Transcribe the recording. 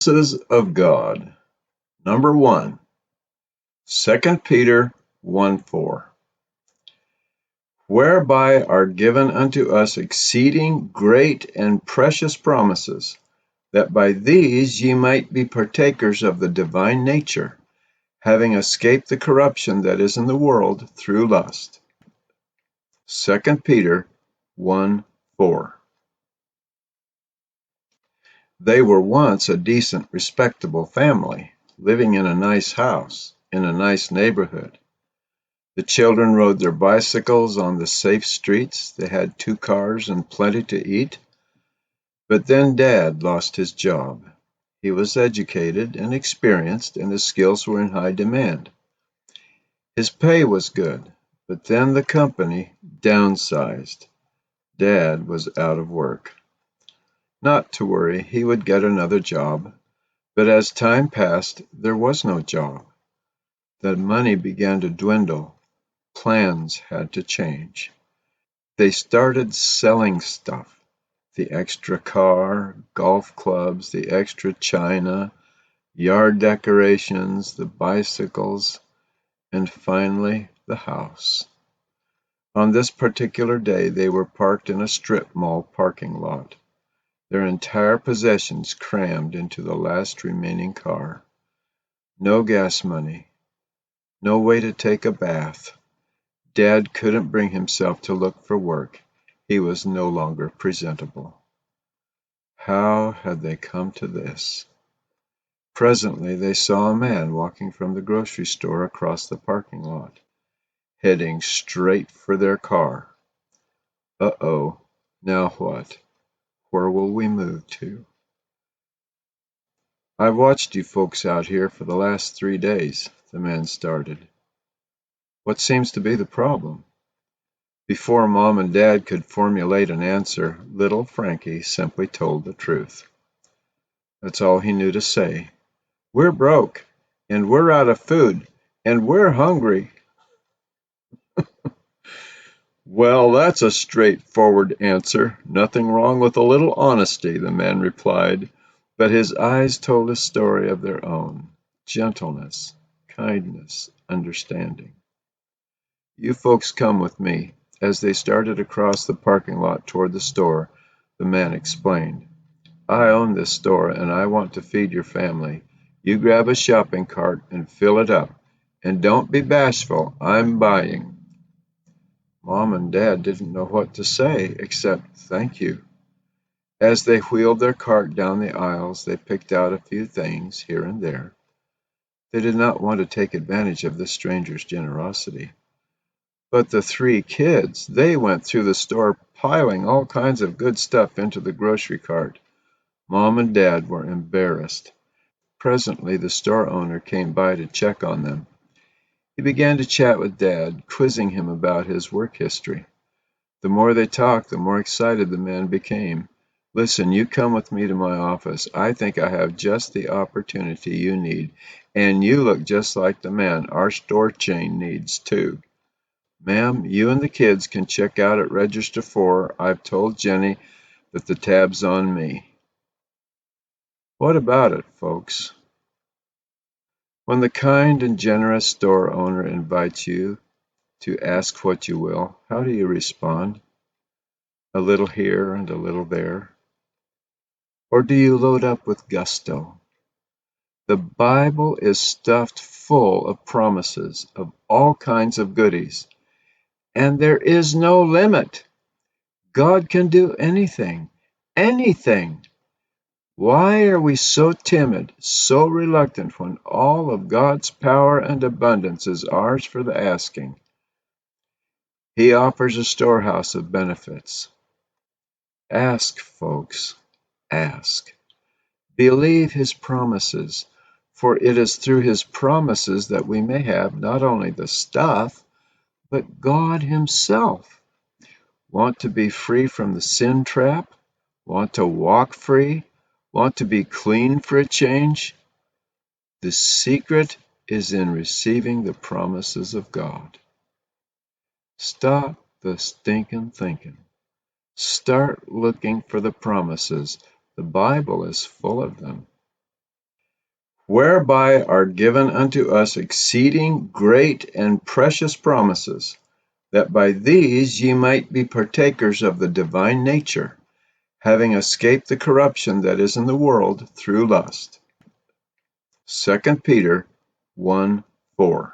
Promises of God. Number 1, 2 Peter 1:4. Whereby are given unto us exceeding great and precious promises, that by these ye might be partakers of the divine nature, having escaped the corruption that is in the world through lust. 2 Peter 1:4. They were once a decent, respectable family, living in a nice house, in a nice neighborhood. The children rode their bicycles on the safe streets. They had 2 cars and plenty to eat. But then Dad lost his job. He was educated and experienced, and his skills were in high demand. His pay was good, but then the company downsized. Dad was out of work. Not to worry, he would get another job. But as time passed, there was no job. The money began to dwindle. Plans had to change. They started selling stuff: the extra car, golf clubs, the extra china, yard decorations, the bicycles, and finally the house. On this particular day, they were parked in a strip mall parking lot, their entire possessions crammed into the last remaining car. No gas money, no way to take a bath. Dad couldn't bring himself to look for work. He was no longer presentable. How had they come to this? Presently they saw a man walking from the grocery store across the parking lot, heading straight for their car. Uh-oh, now what? Where will we move to? I've watched you folks out here for the last 3 days, the man started. What seems to be the problem? Before Mom and Dad could formulate an answer, little Frankie simply told the truth. That's all he knew to say. We're broke, and we're out of food, and we're hungry. Well, that's a straightforward answer. Nothing wrong with a little honesty, the man replied, but his eyes told a story of their own: gentleness, kindness, understanding. You folks come with me. As they started across the parking lot toward the store, the man explained. I own this store and I want to feed your family. You grab a shopping cart and fill it up. And don't be bashful, I'm buying. Mom and Dad didn't know what to say except thank you. As they wheeled their cart down the aisles, they picked out a few things here and there. They did not want to take advantage of the stranger's generosity. But the 3 kids, they went through the store piling all kinds of good stuff into the grocery cart. Mom and Dad were embarrassed. Presently the store owner came by to check on them. He began to chat with Dad, quizzing him about his work history. The more they talked, the more excited the man became. Listen, you come with me to my office. I think I have just the opportunity you need, and you look just like the man our store chain needs too. Ma'am, you and the kids can check out at Register 4. I've told Jenny that the tab's on me. What about it, folks? When the kind and generous store owner invites you to ask what you will, how do you respond? A little here and a little there? Or do you load up with gusto? The Bible is stuffed full of promises of all kinds of goodies, and there is no limit. God can do anything, anything. Why are we so timid, so reluctant when all of God's power and abundance is ours for the asking? He offers a storehouse of benefits. Ask, folks, ask. Believe his promises, for it is through his promises that we may have not only the stuff, but God himself. Want to be free from the sin trap? Want to walk free? Want to be clean for a change? The secret is in receiving the promises of God. Stop the stinking thinking. Start looking for the promises. The Bible is full of them. whereby are given unto us exceeding great and precious promises, that by these ye might be partakers of the divine nature, having escaped the corruption that is in the world through lust. 2 Peter 1:4.